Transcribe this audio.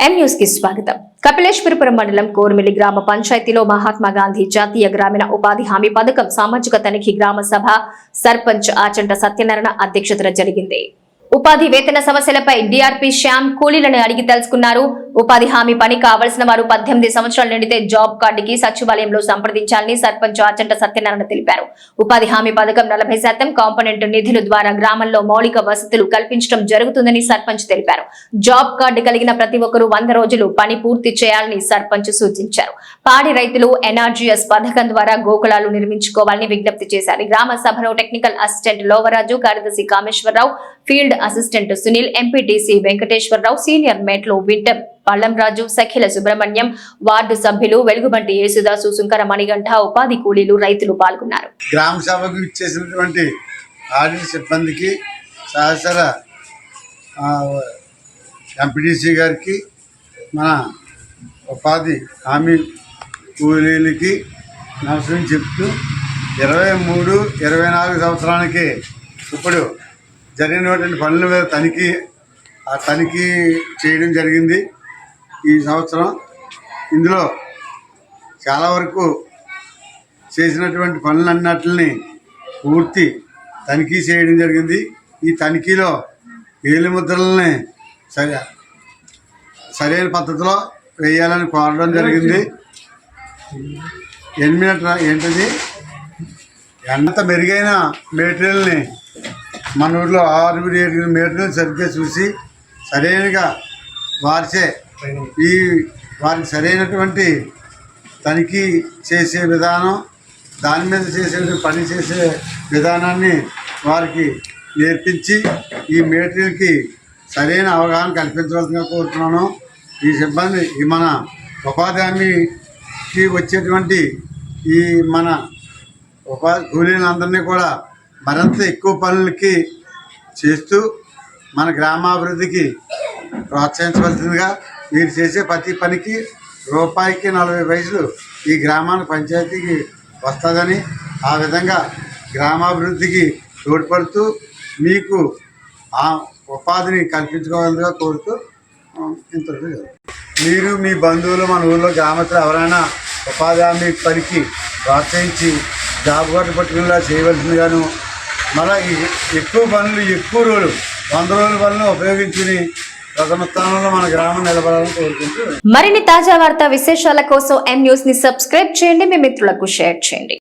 M news కి స్వాగతం. కపిలేశ్వరపురం మండలం కోర్మిలి గ్రామ పంచాయతీలో మహాత్మా గాంధీ జాతీయ గ్రామీణ ఉపాధి హామీ పథకం సామాజిక తనిఖీ గ్రామ సభ సర్పంచ్ ఆచంట సత్యనారాయణ అధ్యక్షతన జరిగింది. ఉపాధి వేతన సమస్యలపై డిఆర్పి శ్యామ్ కూలీలను అడిగి తెలుసుకున్నారు. ఉపాధి హామీ పని కావలసిన వారు 18 సంవత్సరాలు నిండితే జాబ్ కార్డుకి సచివాలయంలో సంప్రదించాలని సర్పంచ్ ఆచంట సత్యనారాయణ తెలిపారు. ఉపాధి హామీ పథకం 40% కాంపోనెంట్ నిధుల ద్వారా గ్రామంలో మౌలిక వసతులు కల్పించడం జరుగుతుందని సర్పంచ్ తెలిపారు. జాబ్ కార్డు కలిగిన ప్రతి ఒక్కరూ 100 రోజులు పని పూర్తి చేయాలని సర్పంచ్ సూచించారు. పాడి రైతులు ఎన్ఆర్జీఎస్ పథకం ద్వారా గోకులాలు నిర్మించుకోవాలని విజ్ఞప్తి చేశారు. గ్రామ సభలో టెక్నికల్ అసిస్టెంట్ లోవరాజు, కార్యదర్శి Kameswararao, field assistant Sunil, MPTC Venkateswararao, senior మేట్లు వింటం పల్లంరాజు, సఖిల సుబ్రహ్మణ్యం, వార్డు సభ్యులు వెలుగుబంటి యేసుదాసు, సుంకర మణిగంఠ, ఉపాధి కూలీలు, రైతులు పాల్గొన్నారు. గ్రామ సభకు ఇచ్చేసినటువంటి ఆడిట్ సిబ్బందికి, సహచర ఎంపీటీసీ గారికి, మన ఉపాధి హామీ కూలీలకి నమస్కారం చెప్తూ 23-24 సంవత్సరానికి ఇప్పుడు జరిగినటువంటి పనుల మీద తనిఖీ చేయడం జరిగింది. ఈ సంవత్సరం ఇందులో చాలా వరకు చేసినటువంటి పనులన్నిటిని పూర్తి తనిఖీ చేయడం జరిగింది. ఈ తనిఖీలో వేలిముద్రలని సరైన పద్ధతిలో వేయాలని కోరడం జరిగింది. ఏంటది ఎంత మెరుగైన మెటీరియల్ని మన ఊళ్ళో 6-7 మెటీరియల్ సరిగ్గా చూసి సరైనగా వారికి సరైనటువంటి తనిఖీ చేసే విధానం, దాని మీద పని చేసే విధానాన్ని వారికి నేర్పించి ఈ మెటీరియల్కి సరైన అవగాహన కల్పించవలసిందిగా కోరుతున్నాను. ఈ సిబ్బంది మన ఉపాధి హామీకి వచ్చేటువంటి ఈ మన ఉపాధి కూలీలందరినీ కూడా మరింత ఎక్కువ పనులకి చేస్తూ మన గ్రామాభివృద్ధికి ప్రోత్సహించవలసిందిగా, మీరు చేసే ప్రతి పనికి రూపాయికి 40 పైసలు ఈ గ్రామానికి పంచాయతీకి వస్తుందని, ఆ విధంగా గ్రామాభివృద్ధికి తోడ్పడుతూ మీకు ఆ ఉపాధిని కల్పించుకోవాలిగా కోరుతూ ఇంతవరకు మీరు మీ బంధువులు మన ఊళ్ళో గ్రామస్తులు ఎవరైనా ఉపాధి హామీ పనికి ప్రోత్సహించి జాబ్ కార్డు పట్టుకునేలా చేయవలసిందిగాను, మళ్ళీ ఎక్కువ పనులు ఎక్కువ రోజులు 100 రోజుల పనులు ఉపయోగించుకుని ప్రథమ స్థానంలో మన గ్రామం నిలబడాలని కోరుకుంటూ మరిన్ని తాజా వార్తా విశేషాల కోసం ఎం న్యూస్ ని సబ్స్క్రైబ్ చేయండి, మీ మిత్రులకు షేర్ చేయండి.